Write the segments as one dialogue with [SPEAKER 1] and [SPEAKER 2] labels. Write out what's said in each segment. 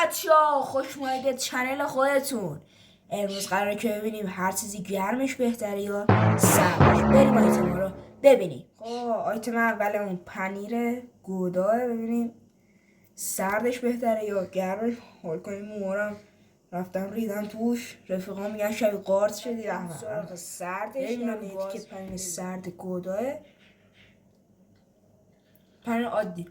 [SPEAKER 1] بچه‌ها خوش اومدید چنل خودتون. امروز قراره که ببینیم هر چیزی گرمش بهتره یا سردش. بریم آیتم رو ببینیم. خب آیتم اولمون پنیر گودا، ببینیم سردش بهتره یا گرمش. حال کنیم موارم رفتم ریدم توش، رفیقا میگن شبیه قارت شدی. سراغ سردش یعنی که پنیر سرد گوداه، پنیر عادی.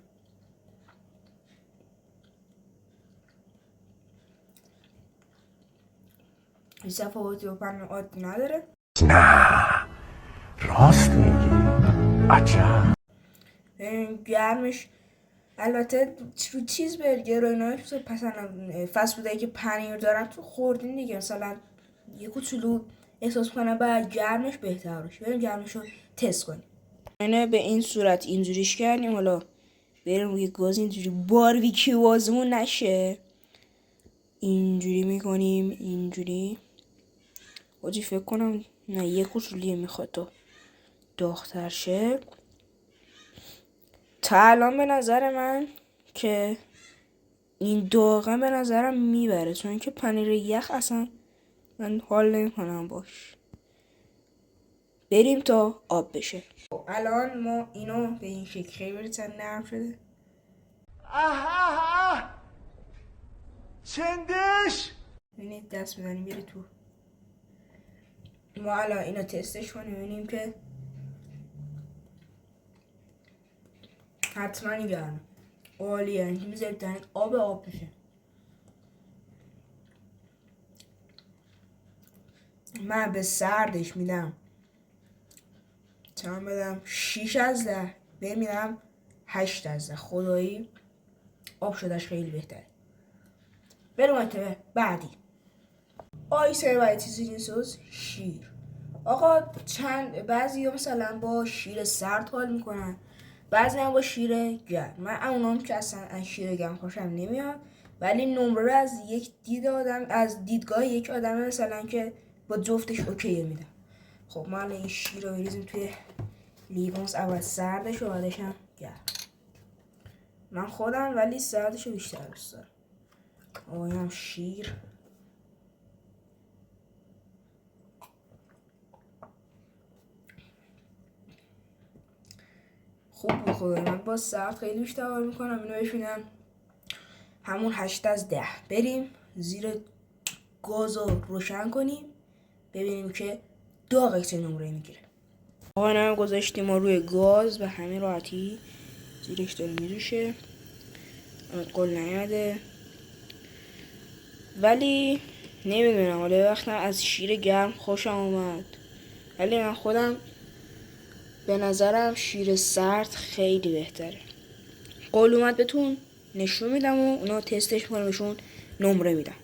[SPEAKER 1] هیچ تفاوتی با پنیر عادی نداره.
[SPEAKER 2] نه راست میگی؟ عجب.
[SPEAKER 1] گرمش البته رو چیز برگر و اینا مثلا فست فودایی که پنیر دارن تو خوردین دیگه، مثلا یه کوچولو احساس کنه بعد گرمش بهتر باشه. بریم گرمش رو تست کنیم. اینه به این صورت اینجوریش کردیم. حالا بریم روی گاز اینجوری باربیکیو بازمون نشه، اینجوری میکنیم. اینجوری باجی فکر کنم نه یه کوچولیه میخواد تا داغ‌تر شه. تا الان به نظر من که این داغم به نظرم میبره، چون که پنیر یخ اصلا من حال نمیکنم باش. بریم تا آب بشه. الان ما اینو به این شکل خیلی نرم شده.
[SPEAKER 2] چندش
[SPEAKER 1] ببینید دست بزنیم میره تو. ما الان اینو تستش کنیم ببینیم که حتما گرم عالیه. اینکه میذارید دهنت آب بشه. من به سردش میدم چند بدم 6 از 10، میدم 8 از 10. خدایی آب شدهش خیلی بهتره. بریم آیتم بعدی. آیتم بعدی چیزی نیست شیر. آقا بعضی ها مثلا با شیر سرد حال میکنن، بعضی هم با شیر گرم. من اونام که اصلا از شیر گرم خوشم نمیاد، ولی نمره از دیدگاه یک آدم مثلا که با جفتش اوکیه میدم. خب ما این شیر رو بریزیم توی لیوانس، اول سردش و بعدش هم گرم. من خودم ولی سردش رو بیشتر دوست دارم. هم شیر خوب بخوره. من با سرد خیلی بیشتر حال میکنم. اینو بشینم همون 8 از 10. بریم زیر گاز رو روشن کنیم ببینیم که داغ چه نمره میگیره. آقا هم گذاشتیم ما روی گاز به همین راحتی زیرش داره میجوشه. قول نیاده ولی نمیدونم، حالا وقتا از شیر گرم خوشم اومد، ولی من خودم به نظرم شیر سرد خیلی بهتره. قول اومد بهتون نشون میدم و اونا تستش کنم بهشون نمره میدم.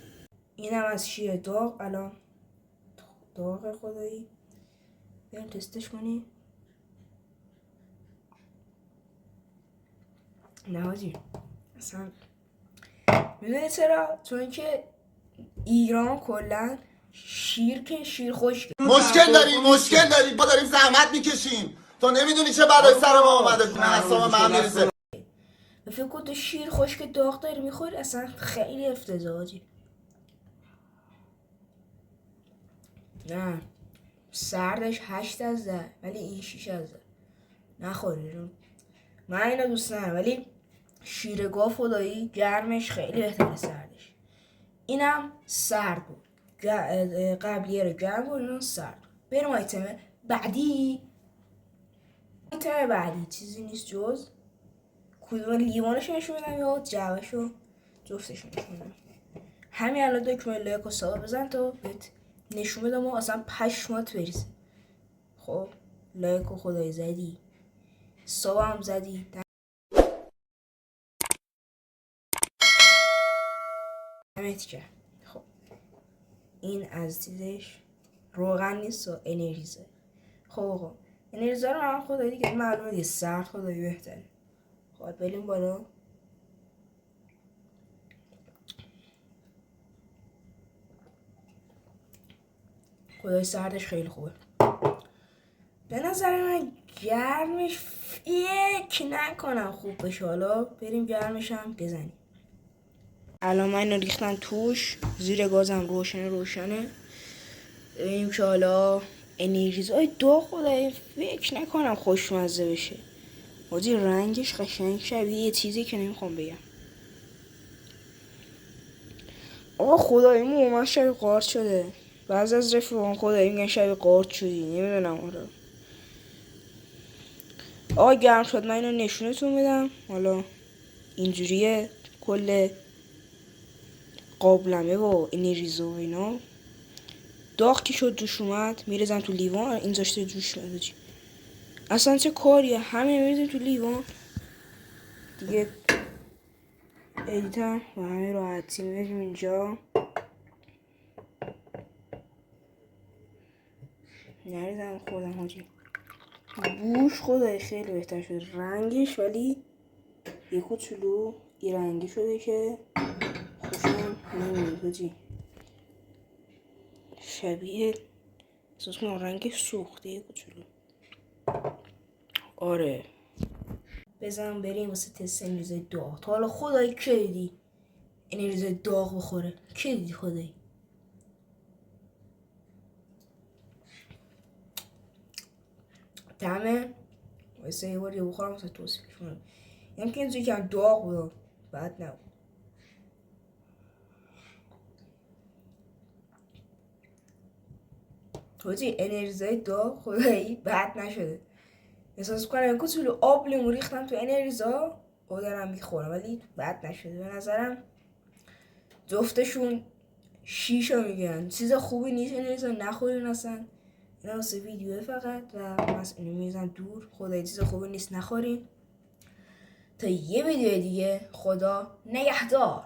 [SPEAKER 1] اینم از شیر داغ. الان داغ خدایی. بریم تستش کنیم. نه حاجی اصلا میدونی چرا؟ چون که ایران کلا شیر خشکه.
[SPEAKER 3] مشکل داری ما داریم زحمت میکشیم، تو نمیدونی چه بلای سر ما اومده. اعصاب من میریزه.
[SPEAKER 1] فکر کن تو شیر خشک داغ داری میخوری، اصلا خیلی افتضاحی. نه سردش 8 از 10 ولی این 6 از 10. نخوری. من اینو دوست ندارم، ولی شیر گاو خدایی گرمش خیلی بهتره سردش. اینم سرد بود، قبلیه رو گرم بود، اینم سرد. بریم آیتم بعدی. آیتم بعدی چیزی نیست جز کدوم لیوانش نشون بدم یا جوهشو جفتش نشون بدم. همین الان دکمه لایک و سابا بزن تا بهت نشون بدم و اصلا پشمات بریزه. خب لایک و خدایی زدی، سابا هم زدی، دمت کرد. خب این از چیزش روغن نیست و انرژیزه. خب انرژیزه رو هم خدایی دیگه معلومه دیگه سرد خدایی بهتره. خب بریم بالا. خدای سردش خیلی خوبه. به نظر من گرمش فکر نکنم خوب بشه. حالا بریم گرمش هم بزنیم. الان من اینو ریختم توش، زیر گازم روشنه. ببینیم که حالا انرژیزهای داغ خدای فکر نکنم خوشمزه بشه. حاجی رنگش قشنگ شبیه یه چیزی که نمیخوام بگم. آقا خدایی من شبیه قارچ شده. بعضی از رفیقان خدایی میگن شبیه قارچ شدی، نمیدونم آره. آقا گرم شد، من اینو نشونتون میدم. حالا اینجوریه کل قابلمه و انرژیزو و اینا. داغ که شد جوش اومد میریزم تو لیوان. این زاشته جوش میاد. اصلا چه کاریه، همین میریزیم تو لیوان دیگه. ادیتم و همین راحتی میریزیم اینجا. نریزم خودم حاجی. بوش خدای خیلی بهتر شد رنگش، ولی یه کوچولو این رنگی شده که خوشم نمیاد حاجی. شبیه احساس کنم رنگش سوخته یه کوچولو. آره بزنم بریم واسه تست انرژی داغ. تا حالا خدایی که دیدی انرژی داغ بخوره؟ که دیدی خدایی؟ تمامه. واسه یه بار یه بخورم واسه توصیفش کنم. یمکن اینجوری که داغ بود بعد نبود. توجی انرژی داغ خدایی بد نشده. احساس کنم یه کوچولو آب لیمو ریختم تو انرژا و دارم میخورم، ولی بد نشده. به نظرم جفتشون 6 میگن. چیز خوبی نیست انرژا، نخورین اصلا. اینا واسه ویدیوه فقط و من اینو میزنم دور. خدایی چیز خوبی نیست، نخورین. تا یه ویدیو دیگه، خدا نگهدار.